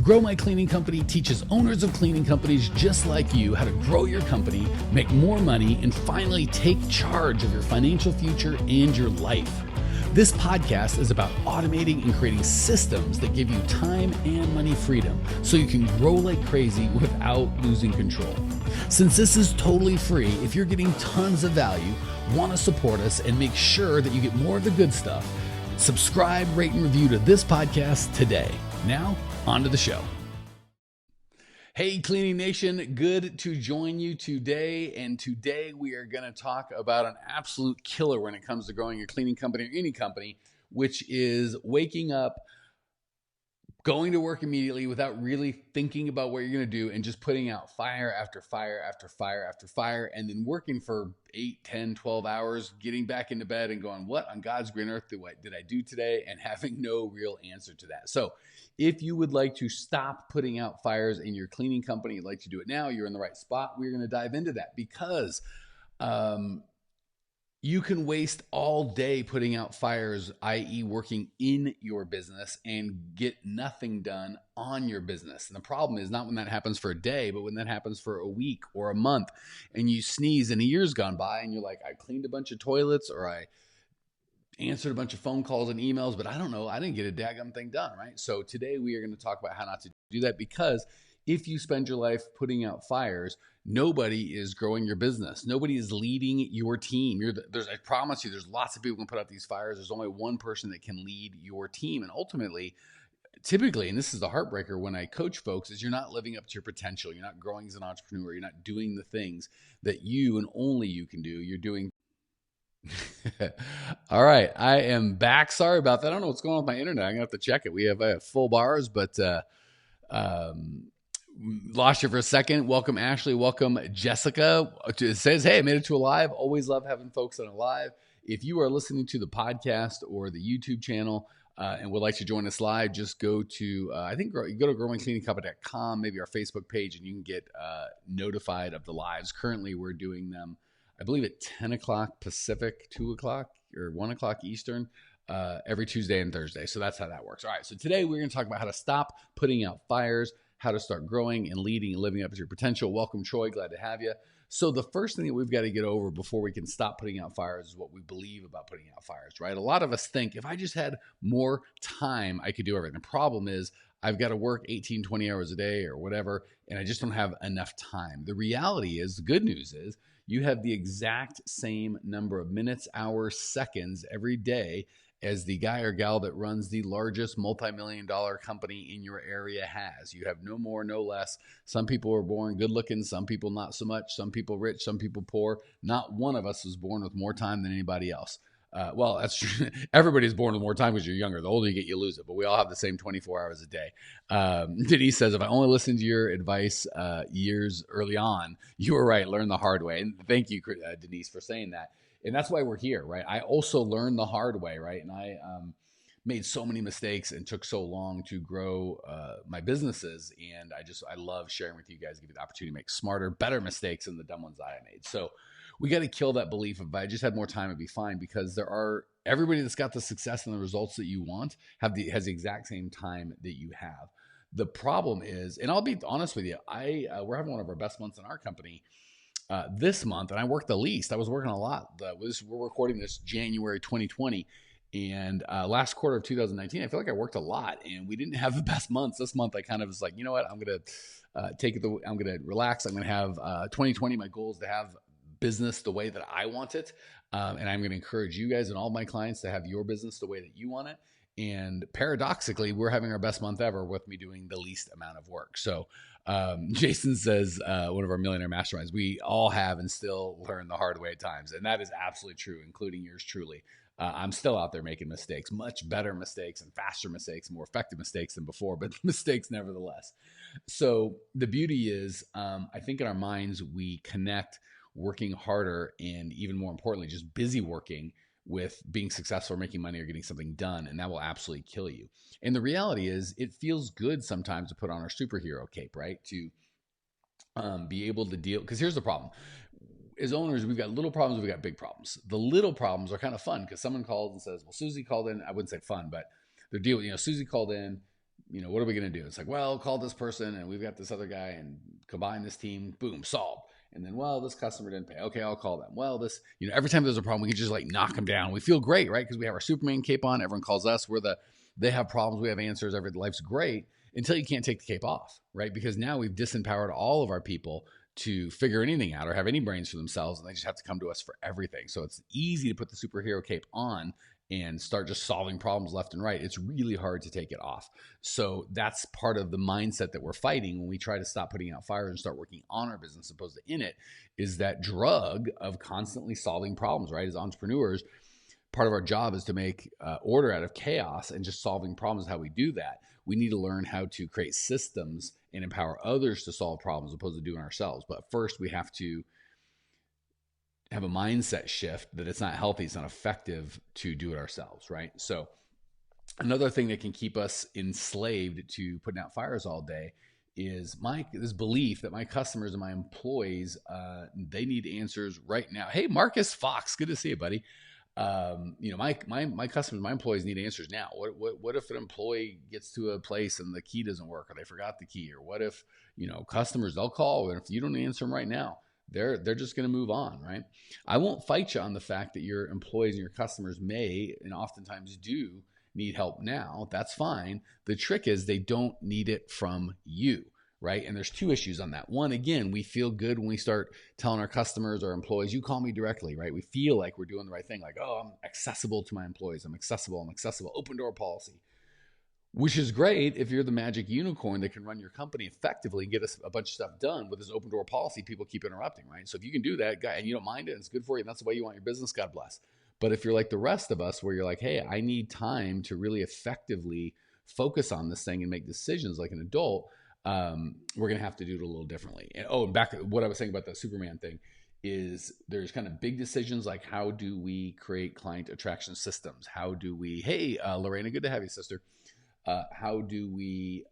Grow My Cleaning Company teaches owners of cleaning companies just like you how to grow your company, make more money, and finally take charge of your financial future and your life. This podcast is about automating and creating systems that give you time and money freedom so you can grow like crazy without losing control. Since this is totally free, if you're getting tons of value, want to support us, and make sure that you get more of the good stuff, subscribe, rate, and review to this podcast today. Now, on to the show. Hey, Cleaning Nation, good to join you today. And today we are going to talk about an absolute killer when it comes to growing your cleaning company or any company, which is waking up, going to work immediately without really thinking about what you're going to do and just putting out fire after fire after fire after fire, and then working for 8, 10, 12 hours, getting back into bed and going, what on God's green earth did I do today? And having no real answer to that. So if you would like to stop putting out fires in your cleaning company, you'd like to do it now, you're in the right spot. We're going to dive into that because you can waste all day putting out fires, i.e. working in your business, and get nothing done on your business. And the problem is not when that happens for a day, but when that happens for a week or a month, and you sneeze and a year's gone by and you're like, I cleaned a bunch of toilets or I answered a bunch of phone calls and emails, but I don't know, I didn't get a daggum thing done, right? So today we are going to talk about how not to do that, because if you spend your life putting out fires, nobody is growing your business. Nobody is leading your team. I promise you, there's lots of people who can put out these fires. There's only one person that can lead your team. And ultimately, typically, and this is the heartbreaker when I coach folks, is you're not living up to your potential. You're not growing as an entrepreneur. You're not doing the things that you and only you can do. You're doing. All right. I am back. Sorry about that. I don't know what's going on with my internet. I'm going to have to check it. I have full bars, but lost you for a second. Welcome, Ashley. Welcome, Jessica. It says, hey, I made it to a live. Always love having folks on a live. If you are listening to the podcast or the YouTube channel and would like to join us live, just go to, you go to growingcleaningcompany.com, maybe our Facebook page, and you can get notified of the lives. Currently, we're doing them, I believe, at 10 o'clock Pacific, 2 o'clock or 1 o'clock Eastern. Every Tuesday and Thursday. So that's how that works. All right. So today we're going to talk about how to stop putting out fires, how to start growing and leading and living up to your potential. Welcome, Troy. Glad to have you. So the first thing that we've got to get over before we can stop putting out fires is what we believe about putting out fires, right? A lot of us think if I just had more time, I could do everything. The problem is I've got to work 18, 20 hours a day or whatever, and I just don't have enough time. The reality is, the good news is, you have the exact same number of minutes, hours, seconds every day as the guy or gal that runs the largest multi-million-dollar company in your area has. You have no more, no less. Some people are born good looking, some people not so much, some people rich, some people poor. Not one of us was born with more time than anybody else. Well, that's true. Everybody's born with more time because you're younger. The older you get, you lose it. But we all have the same 24 hours a day. Denise says, if I only listened to your advice years early on, you were right. Learn the hard way. And thank you, Denise, for saying that. And that's why we're here, right? I also learned the hard way, right? And I made so many mistakes and took so long to grow my businesses. And I love sharing with you guys, give you the opportunity to make smarter, better mistakes than the dumb ones I made. So we got to kill that belief of, if I just had more time, it'd be fine, because everybody that's got the success and the results that you want has the exact same time that you have. The problem is, and I'll be honest with you, we're having one of our best months in our company this month, and I worked the least. I was working a lot. We're recording this January 2020, and last quarter of 2019, I feel like I worked a lot, and we didn't have the best months. This month, I kind of was like, you know what, I'm gonna I'm gonna relax. I'm gonna have 2020. My goal is to have business the way that I want it, and I'm gonna encourage you guys and all my clients to have your business the way that you want it. And paradoxically, we're having our best month ever with me doing the least amount of work. So Jason says, one of our millionaire masterminds, we all have and still learn the hard way at times. And that is absolutely true, including yours truly. I'm still out there making mistakes, much better mistakes and faster mistakes, more effective mistakes than before, but mistakes nevertheless. So the beauty is, I think in our minds, we connect working harder and, even more importantly, just busy working with being successful or making money or getting something done, and that will absolutely kill you. And the reality is, it feels good sometimes to put on our superhero cape, right? To be able to deal, because here's the problem. As owners, we've got little problems, we've got big problems. The little problems are kind of fun because someone calls and says, well, Susie called in. I wouldn't say fun, but they're dealing, Susie called in, what are we going to do? It's like, well, call this person and we've got this other guy and combine this team, boom, solved. And then, well, this customer didn't pay. Okay, I'll call them. Well, this, every time there's a problem, we can just like knock them down. We feel great, right? Because we have our Superman cape on. Everyone calls us. They have problems. We have answers. Life's great until you can't take the cape off, right? Because now we've disempowered all of our people to figure anything out or have any brains for themselves. And they just have to come to us for everything. So it's easy to put the superhero cape on and start just solving problems left and right. It's really hard to take it off. So that's part of the mindset that we're fighting when we try to stop putting out fires and start working on our business as opposed to in it, is that drug of constantly solving problems, right? As entrepreneurs, part of our job is to make order out of chaos, and just solving problems is how we do that. We need to learn how to create systems and empower others to solve problems as opposed to doing ourselves. But first we have to have a mindset shift that it's not healthy, it's not effective to do it ourselves, right? So another thing that can keep us enslaved to putting out fires all day is this belief that my customers and my employees, they need answers right now. Hey, Marcus Fox, good to see you, buddy. My customers, my employees need answers now. What if an employee gets to a place and the key doesn't work, or they forgot the key, or what if, customers, they'll call, and if you don't answer them right now, they're just going to move on, right? I won't fight you on the fact that your employees and your customers may, and oftentimes do, need help now. That's fine. The trick is they don't need it from you, right? And there's two issues on that. One, again, we feel good when we start telling our customers or employees, you call me directly, right? We feel like we're doing the right thing. Like, oh, I'm accessible to my employees. I'm accessible, open door policy. Which is great if you're the magic unicorn that can run your company effectively and get us a bunch of stuff done with this open door policy. People keep interrupting, right? So if you can do that, guy, and you don't mind it, and it's good for you, and that's the way you want your business, God bless. But if you're like the rest of us, where you're like, hey, I need time to really effectively focus on this thing and make decisions like an adult, we're going to have to do it a little differently. And back to what I was saying about the Superman thing is there's kind of big decisions like, how do we create client attraction systems? How do we, hey, Lorena, good to have you, sister. How do we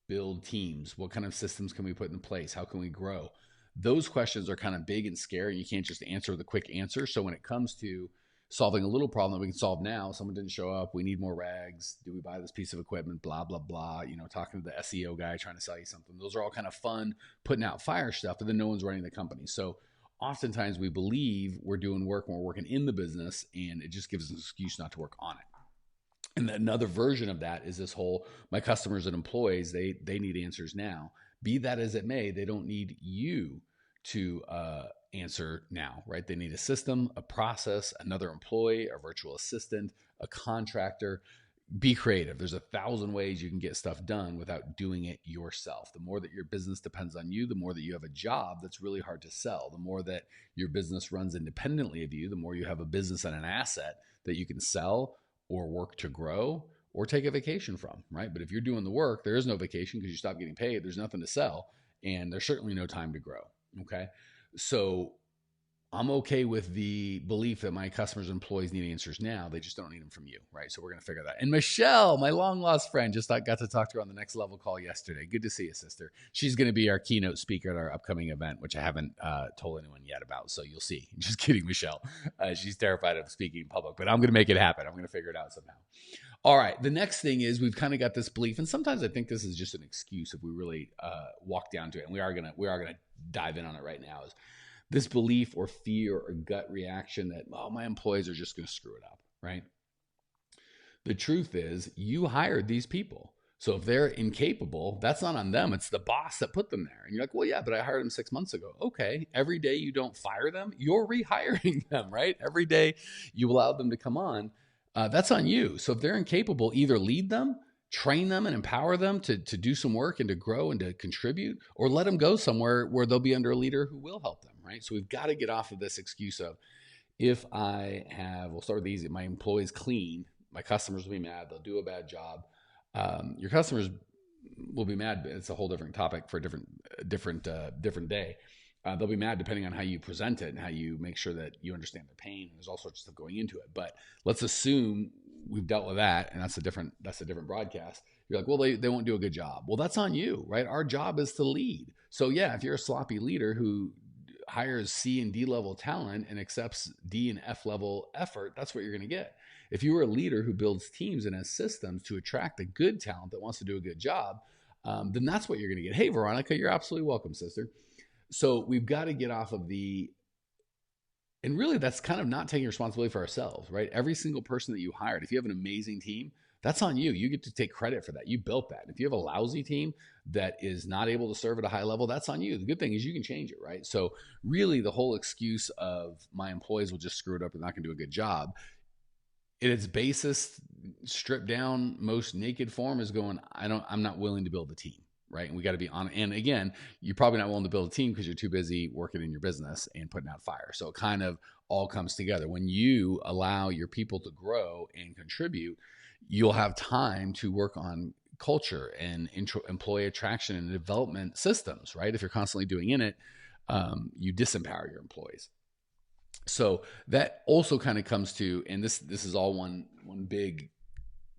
build teams? What kind of systems can we put in place? How can we grow? Those questions are kind of big and scary. You can't just answer with a quick answer. So when it comes to solving a little problem that we can solve now, someone didn't show up, we need more rags, do we buy this piece of equipment, blah, blah, blah, talking to the SEO guy trying to sell you something. Those are all kind of fun, putting out fire stuff, but then no one's running the company. So oftentimes we believe we're doing work when we're working in the business, and it just gives us an excuse not to work on it. And another version of that is this whole, my customers and employees, they need answers now. Be that as it may, they don't need you to answer now, right? They need a system, a process, another employee, a virtual assistant, a contractor. Be creative. There's 1,000 ways you can get stuff done without doing it yourself. The more that your business depends on you, the more that you have a job that's really hard to sell. The more that your business runs independently of you, the more you have a business and an asset that you can sell or work to grow or take a vacation from, right? But if you're doing the work, there is no vacation because you stop getting paid. There's nothing to sell, and there's certainly no time to grow, okay? So I'm okay with the belief that my customers and employees need answers now. They just don't need them from you, right? So we're going to figure that. And Michelle, my long lost friend, just got to talk to her on the Next Level call yesterday. Good to see you, sister. She's going to be our keynote speaker at our upcoming event, which I haven't told anyone yet about. So you'll see. Just kidding, Michelle. She's terrified of speaking in public, but I'm going to make it happen. I'm going to figure it out somehow. All right. The next thing is we've kind of got this belief, and sometimes I think this is just an excuse if we really walk down to it. And we are going to dive in on it right now. Is this belief or fear or gut reaction that, oh, my employees are just going to screw it up, right? The truth is you hired these people. So if they're incapable, that's not on them. It's the boss that put them there. And you're like, well, yeah, but I hired them 6 months ago. Okay. Every day you don't fire them, you're rehiring them, right? Every day you allow them to come on, that's on you. So if they're incapable, either lead them, train them and empower them to do some work and to grow and to contribute, or let them go somewhere where they'll be under a leader who will help them, right? So we've got to get off of this excuse of, if we'll start with easy, my employees clean, my customers will be mad, they'll do a bad job. Your customers will be mad, but it's a whole different topic for a different day. They'll be mad depending on how you present it and how you make sure that you understand their pain. There's all sorts of stuff going into it, but let's assume we've dealt with that, and that's a different broadcast. You're like, well, they won't do a good job. Well, that's on you, right? Our job is to lead. So yeah, if you're a sloppy leader who hires C and D level talent and accepts D and F level effort, that's what you're going to get. If you are a leader who builds teams and has systems to attract the good talent that wants to do a good job, then that's what you're going to get. Hey, Veronica, you're absolutely welcome, sister. So we've got to get off of and really that's kind of not taking responsibility for ourselves, right? Every single person that you hired, if you have an amazing team, that's on you. You get to take credit for that. You built that. If you have a lousy team that is not able to serve at a high level, that's on you. The good thing is you can change it, right? So really the whole excuse of my employees will just screw it up and not going to do a good job, in its basest, stripped down, most naked form is going, I'm not willing to build a team, right? And we got to be on. And again, you're probably not willing to build a team because you're too busy working in your business and putting out fires. So it kind of all comes together. When you allow your people to grow and contribute, you'll have time to work on culture and employee attraction and development systems, right? If you're constantly doing it, you disempower your employees. So that also kind of comes to, and this is all one big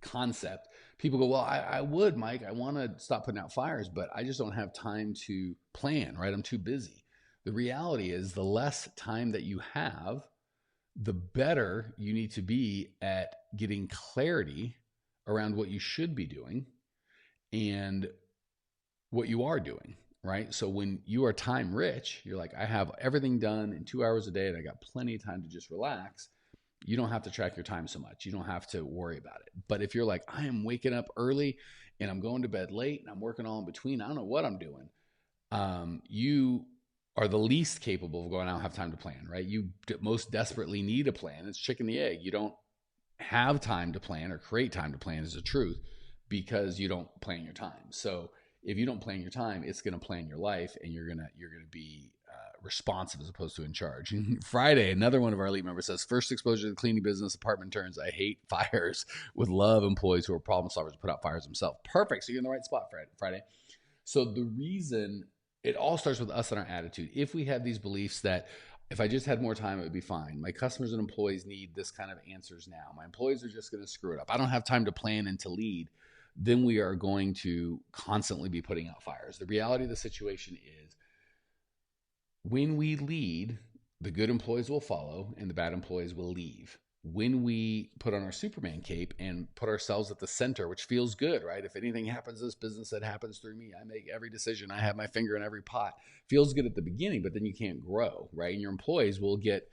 concept. People go, well, I would, Mike, I want to stop putting out fires, but I just don't have time to plan, right? I'm too busy. The reality is the less time that you have, the better you need to be at getting clarity around what you should be doing and what you are doing, right? So when you are time rich, you're like, I have everything done in 2 hours a day and I got plenty of time to just relax. You don't have to track your time so much. You don't have to worry about it. But if you're like, I am waking up early and I'm going to bed late and I'm working all in between, I don't know what I'm doing. You are the least capable of going, I don't have time to plan, right? You most desperately need a plan. It's chicken and the egg. You don't have time to plan or create time to plan is the truth because you don't plan your time. So if you don't plan your time, it's going to plan your life and you're going to be responsive as opposed to in charge. Friday, another one of our elite members says, first exposure to the cleaning business, apartment turns. I hate fires. Would love employees who are problem solvers to put out fires themselves. Perfect. So you're in the right spot, Friday. So the reason it all starts with us and our attitude. If we have these beliefs that if I just had more time, it would be fine. My customers and employees need this kind of answers now. My employees are just going to screw it up. I don't have time to plan and to lead. Then we are going to constantly be putting out fires. The reality of the situation is when we lead, the good employees will follow and the bad employees will leave. When we put on our Superman cape and put ourselves at the center, which feels good, right? If anything happens in this business that happens through me, I make every decision. I have my finger in every pot. Feels good at the beginning, but then you can't grow, right? And your employees will get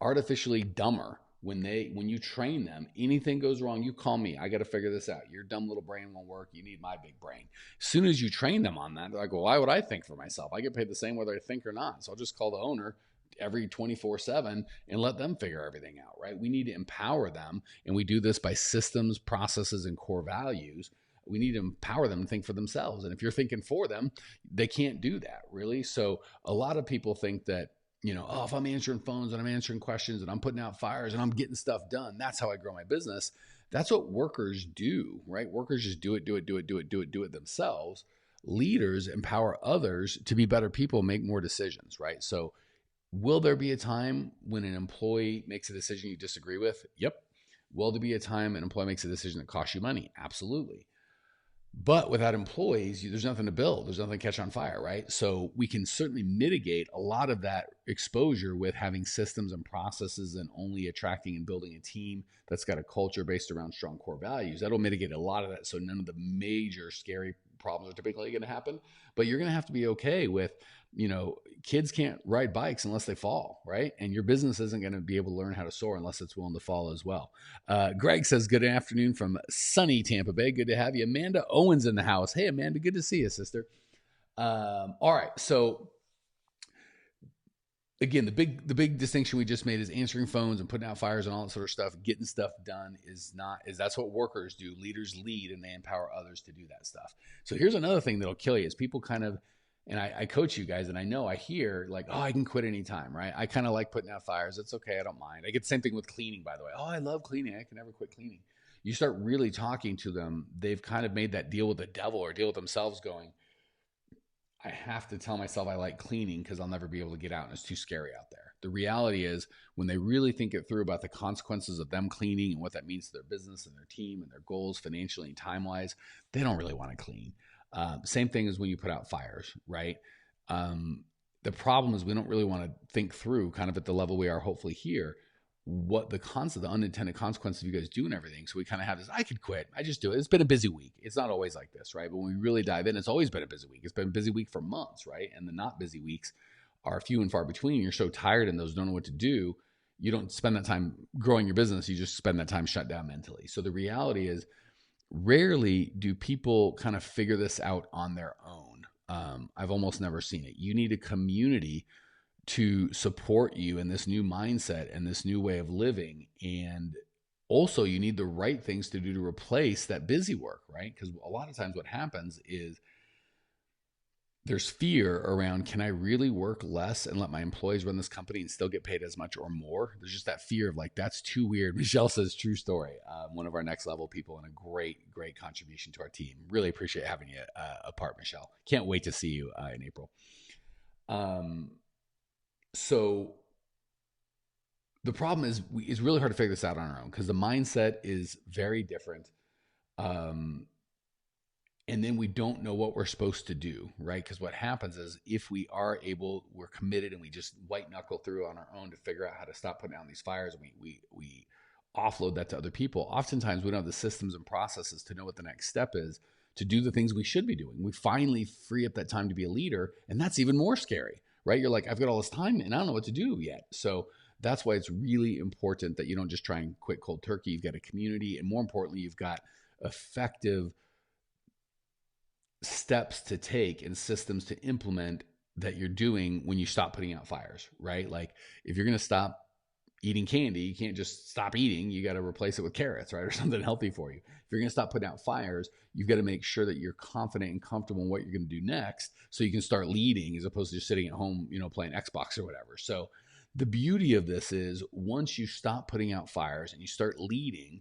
artificially dumber when you train them. Anything goes wrong, you call me. I got to figure this out. Your dumb little brain won't work. You need my big brain. As soon as you train them on that, they're like, well, why would I think for myself? I get paid the same whether I think or not. So I'll just call the owner every 24/7 and let them figure everything out, right? We need to empower them. And we do this by systems, processes, and core values. We need to empower them to think for themselves. And if you're thinking for them, they can't do that, really. So a lot of people think that, oh, if I'm answering phones and I'm answering questions and I'm putting out fires and I'm getting stuff done, that's how I grow my business. That's what workers do, right? Workers just do it themselves. Leaders empower others to be better people, make more decisions, right? So will there be a time when an employee makes a decision you disagree with? Yep. Will there be a time an employee makes a decision that costs you money? Absolutely. But without employees, there's nothing to build. There's nothing to catch on fire, right? So we can certainly mitigate a lot of that exposure with having systems and processes and only attracting and building a team that's got a culture based around strong core values. That'll mitigate a lot of that. So none of the major scary problems are typically going to happen. But you're going to have to be okay with, kids can't ride bikes unless they fall, right? And your business isn't going to be able to learn how to soar unless it's willing to fall as well. Greg says, good afternoon from sunny Tampa Bay. Good to have you. Amanda Owens in the house. Hey, Amanda, good to see you, sister. All right. So again, the big distinction we just made is answering phones and putting out fires and all that sort of stuff. Getting stuff done is that's what workers do. Leaders lead and they empower others to do that stuff. So here's another thing that'll kill you is people kind of, and I coach you guys and I hear like, oh, I can quit anytime, right? I kind of like putting out fires. It's okay. I don't mind. I get the same thing with cleaning, by the way. Oh, I love cleaning. I can never quit cleaning. You start really talking to them. They've kind of made that deal with the devil or deal with themselves going, I have to tell myself I like cleaning because I'll never be able to get out and it's too scary out there. The reality is when they really think it through about the consequences of them cleaning and what that means to their business and their team and their goals financially and time-wise, they don't really want to clean. Same thing as when you put out fires, right? The problem is we don't really want to think through kind of at the level we are hopefully here. what the unintended consequences of you guys do and everything. So we kind of have this, I could quit. I just do it. It's been a busy week. It's not always like this, right? But when we really dive in, it's always been a busy week. It's been a busy week for months, right? And the not busy weeks are few and far between. You're so tired and those don't know what to do. You don't spend that time growing your business. You just spend that time shut down mentally. So the reality is rarely do people kind of figure this out on their own. I've almost never seen it. You need a community to support you in this new mindset and this new way of living. And also you need the right things to do to replace that busy work, right? Because a lot of times what happens is there's fear around, can I really work less and let my employees run this company and still get paid as much or more? There's just that fear of like, that's too weird. Michelle says, true story. One of our next level people and a great contribution to our team. Really appreciate having you a part, Michelle. Can't wait to see you in April. So the problem is it's really hard to figure this out on our own because the mindset is very different. And then we don't know what we're supposed to do, right? Because what happens is if we are able, we're committed and we just white knuckle through on our own to figure out how to stop putting out these fires, and we offload that to other people. Oftentimes we don't have the systems and processes to know what the next step is to do the things we should be doing. We finally free up that time to be a leader, and that's even more scary, right? You're like, I've got all this time and I don't know what to do yet. So that's why it's really important that you don't just try and quit cold turkey. You've got a community, and more importantly, you've got effective steps to take and systems to implement that you're doing when you stop putting out fires, right? Like if you're going to stop eating candy, you can't just stop eating. You got to replace it with carrots, right? Or something healthy for you. If you're going to stop putting out fires, you've got to make sure that you're confident and comfortable in what you're going to do next so you can start leading as opposed to just sitting at home, playing Xbox or whatever. So the beauty of this is once you stop putting out fires and you start leading,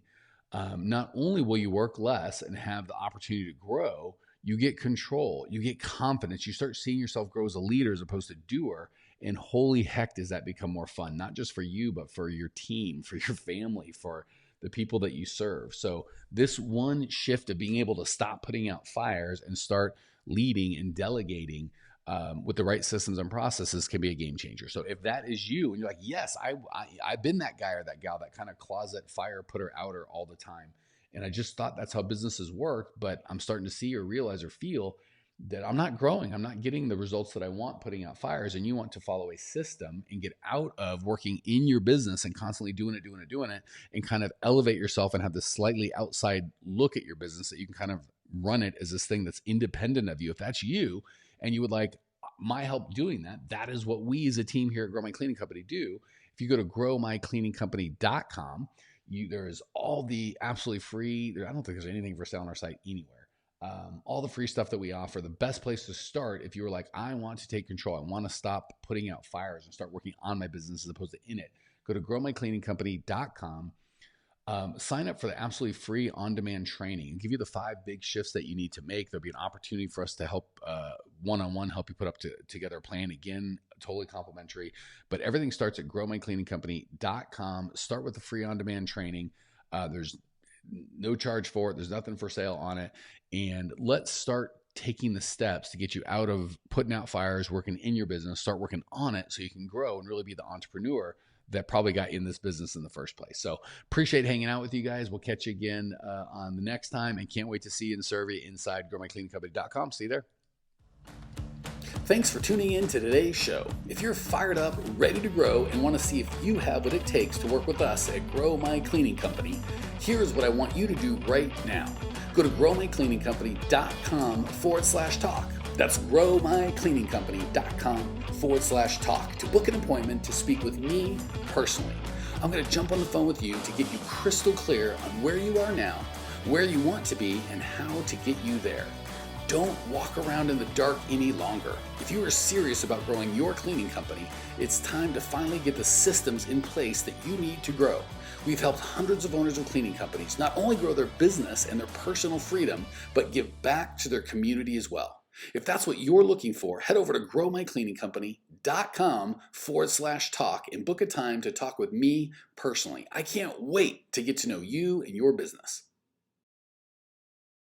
not only will you work less and have the opportunity to grow, you get control, you get confidence, you start seeing yourself grow as a leader as opposed to doer. And holy heck, does that become more fun, not just for you, but for your team, for your family, for the people that you serve. So this one shift of being able to stop putting out fires and start leading and delegating with the right systems and processes can be a game changer. So if that is you and you're like, yes, I've been that guy or that gal, that kind of closet fire putter outer all the time. And I just thought that's how businesses work, but I'm starting to see or realize or feel that I'm not growing. I'm not getting the results that I want putting out fires. And you want to follow a system and get out of working in your business and constantly doing it, and kind of elevate yourself and have this slightly outside look at your business that you can kind of run it as this thing that's independent of you. If that's you and you would like my help doing that, that is what we as a team here at Grow My Cleaning Company do. If you go to growmycleaningcompany.com, there is all the absolutely free, I don't think there's anything for sale on our site anywhere. All the free stuff that we offer. The best place to start if you were like, I want to take control, I want to stop putting out fires and start working on my business as opposed to in it, go to growmycleaningcompany.com. Sign up for the absolutely free on-demand training and give you the 5 big shifts that you need to make. There'll be an opportunity for us to help one-on-one help you put up together a plan. Again, totally complimentary, but everything starts at growmycleaningcompany.com. Start with the free on-demand training. There's no charge for it. There's nothing for sale on it. And let's start taking the steps to get you out of putting out fires, working in your business, start working on it so you can grow and really be the entrepreneur that probably got in this business in the first place. So appreciate hanging out with you guys. We'll catch you again on the next time, and can't wait to see you and serve you inside growmycleaningcompany.com. See you there. Thanks for tuning in to today's show. If you're fired up, ready to grow, and want to see if you have what it takes to work with us at Grow My Cleaning Company, here's what I want you to do right now. Go to growmycleaningcompany.com/talk. That's growmycleaningcompany.com/talk to book an appointment to speak with me personally. I'm going to jump on the phone with you to get you crystal clear on where you are now, where you want to be, and how to get you there. Don't walk around in the dark any longer. If you are serious about growing your cleaning company, it's time to finally get the systems in place that you need to grow. We've helped hundreds of owners of cleaning companies not only grow their business and their personal freedom, but give back to their community as well. If that's what you're looking for, head over to growmycleaningcompany.com/talk and book a time to talk with me personally. I can't wait to get to know you and your business.